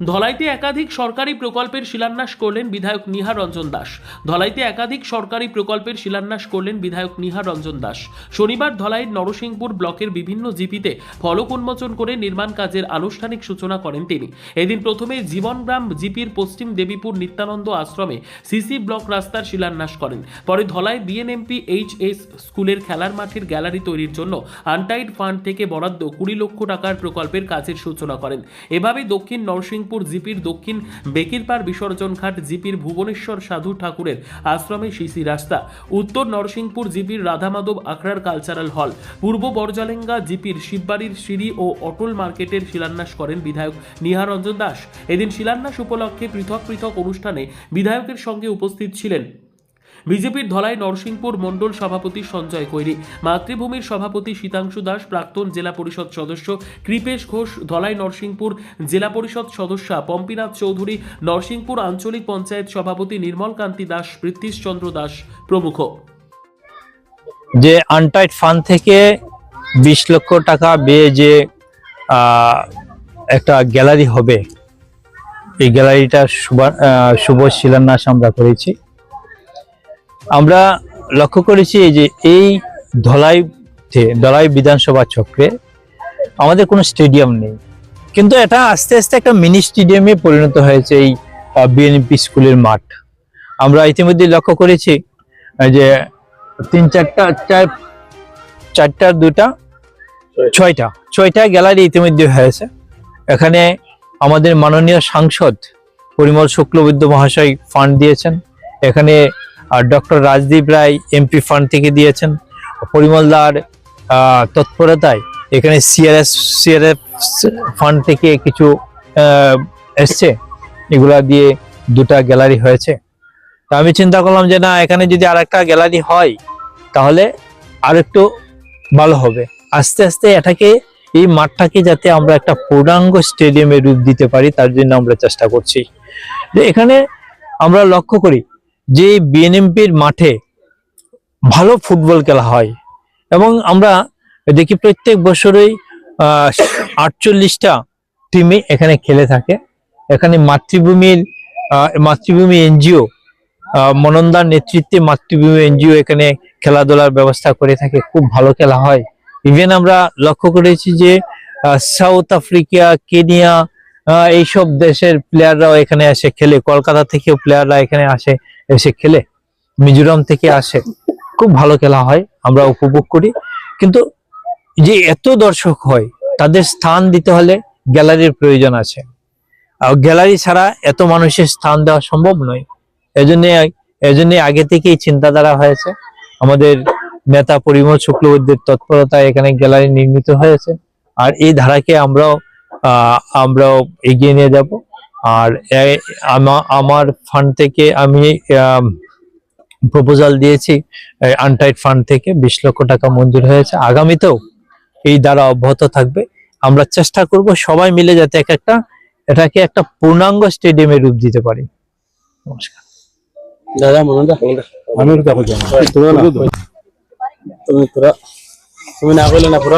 ধলাইতে একাধিক সরকারি প্রকল্পের শিলান্যাস করলেন বিধায়ক নিহার রঞ্জন দাস। ধলাইতে একাধিক সরকারি প্রকল্পের শিলান্যাস করলেন বিধায়ক নিহার রঞ্জন দাস। শনিবার ধলাইয়ের নরসিংপুর ব্লকের বিভিন্ন জিপিতে ফলক উন্মোচন করে নির্মাণ কাজের আনুষ্ঠানিক সূচনা করেন তিনি। এদিন প্রথমে জীবনগ্রাম জিপির পশ্চিম দেবীপুর নিত্যানন্দ আশ্রমে সিসি ব্লক রাস্তার শিলান্যাস করেন। পরে ধলাই বিএনএমপি এইচএস স্কুলের খেলার মাঠের গ্যালারি তৈরির জন্য আনটাইড ফান্ড থেকে বরাদ্দ 20 লক্ষ টাকার প্রকল্পের কাজের সূচনা করেন। এভাবে দক্ষিণ নরসিংপুর জিপির দক্ষিণ বেকিরপাড় বিসর্জন ঘাট জিপির ভুবনেশ্বর সাধু ঠাকুরের আশ্রমে সিসি রাস্তা, উত্তর নরসিংপুর জিপির রাধামাধব আখড়ার কালচারাল হল, পূর্ব বরজালেঙ্গা জিপির শিববাড়ির সিঁড়ি ও অটল মার্কেটের শিলান্যাস করেন বিধায়ক নিহার রঞ্জন দাস। এদিন শিলান্যাস উপলক্ষে পৃথক পৃথক অনুষ্ঠানে বিধায়কের সঙ্গে উপস্থিত ছিলেন বিজেপির ধলাই নরসিংপুর মণ্ডল সভাপতি সঞ্জয় কৈরি, মাতৃভূমির সভাপতি শীতাংশু দাস, প্রাক্তন জেলা পরিষদ সদস্য কৃপেশ ঘোষ, ধলাই নরসিংপুর জেলা পরিষদ সদস্যা পম্পিনাথ চৌধুরী, নরসিংপুর আঞ্চলিক পঞ্চায়েত সভাপতি নির্মল কান্তি দাস, পৃথ্বীশ চন্দ্র দাস প্রমুখ। যে আনটাইড ফান্ড থেকে 20 লক্ষ টাকা ব্যয়ে যে একটা গ্যালারি হবে, এই গ্যালারিটা শুভ শিলান্যাস আমরা করেছি। আমরা লক্ষ্য করেছি যে এই ধলাই বিধানসভা চক্রে আমাদের কোনো স্টেডিয়াম নেই, কিন্তু এটা আস্তে আস্তে একটা মিনি স্টেডিয়ামে পরিণত হয়েছে এই বিএনপি স্কুলের মাঠ। আমরা ইতিমধ্যে লক্ষ্য করেছি যে 6টা গ্যালারি ইতিমধ্যে হয়েছে। এখানে আমাদের মাননীয় সাংসদ পরিমল শুক্লবৈদ্য মহাশয় ফান্ড দিয়েছেন, এখানে doctor Rajdeep Roy MP fund থেকে দিয়েছেন, পরিমলদার তৎপরতায় এখানে সিআরএফ ফান্ড থেকে কিছু এসছে, এগুলা দিয়ে 2টা গ্যালারি হয়েছে। তো আমি চিন্তা করলাম যে না, এখানে যদি আরেকটা গ্যালারি হয় তাহলে আরেকটু ভালো হবে। আস্তে আস্তে এই মাঠটাকে যাতে আমরা একটা পূর্ণাঙ্গ স্টেডিয়ামে রূপ দিতে পারি, তার জন্য আমরা চেষ্টা করছি। এখানে আমরা লক্ষ্য করি যে বিএনএমপির মাঠে ভালো ফুটবল খেলা হয় এবং আমরা দেখি প্রত্যেক বছরই 48টা টিমে এখানে খেলে থাকে। এখানে মাতৃভূমি এনজিও মনন্দার নেতৃত্বে মাতৃভূমি এনজিও এখানে খেলাধুলার ব্যবস্থা করে থাকে, খুব ভালো খেলা হয়। ইভেন আমরা লক্ষ্য করেছি যে সাউথ আফ্রিকা, কেনিয়া এইসব দেশের প্লেয়াররাও এখানে এসে খেলে, কলকাতা থেকেও প্লেয়াররা এখানে এসে খেলে, মিজোরাম থেকে আসে, খুব ভালো খেলা হয়, আমরা উপভোগ করি। কিন্তু যে এত দর্শক হয় তাদের স্থান দিতে হলে গ্যালারির প্রয়োজন আছে, আর গ্যালারি ছাড়া এত মানুষের স্থান দেওয়া সম্ভব নয়। এজন্য আগে থেকেই চিন্তাধারা হয়েছে, আমাদের নেতা পরিমল শুক্লবৈদ্যের তৎপরতায় এখানে গ্যালারি নির্মিত হয়েছে। আর এই ধারাকে আমরাও এগিয়ে নিয়ে যাব। আর আমার ফান্ড থেকে আমি প্রপোজাল দিয়েছি, আনটাইড ফান্ড থেকে 20 লক্ষ টাকা মঞ্জুর হয়েছে। আগামীতেও এই ধারা অব্যাহত থাকবে। আমরা চেষ্টা করব সবাই মিলে যাতে এটাকে একটা পূর্ণাঙ্গ স্টেডিয়ামে রূপ দিতে পারি। নমস্কার দাদা। তুমি না করলে না পুরো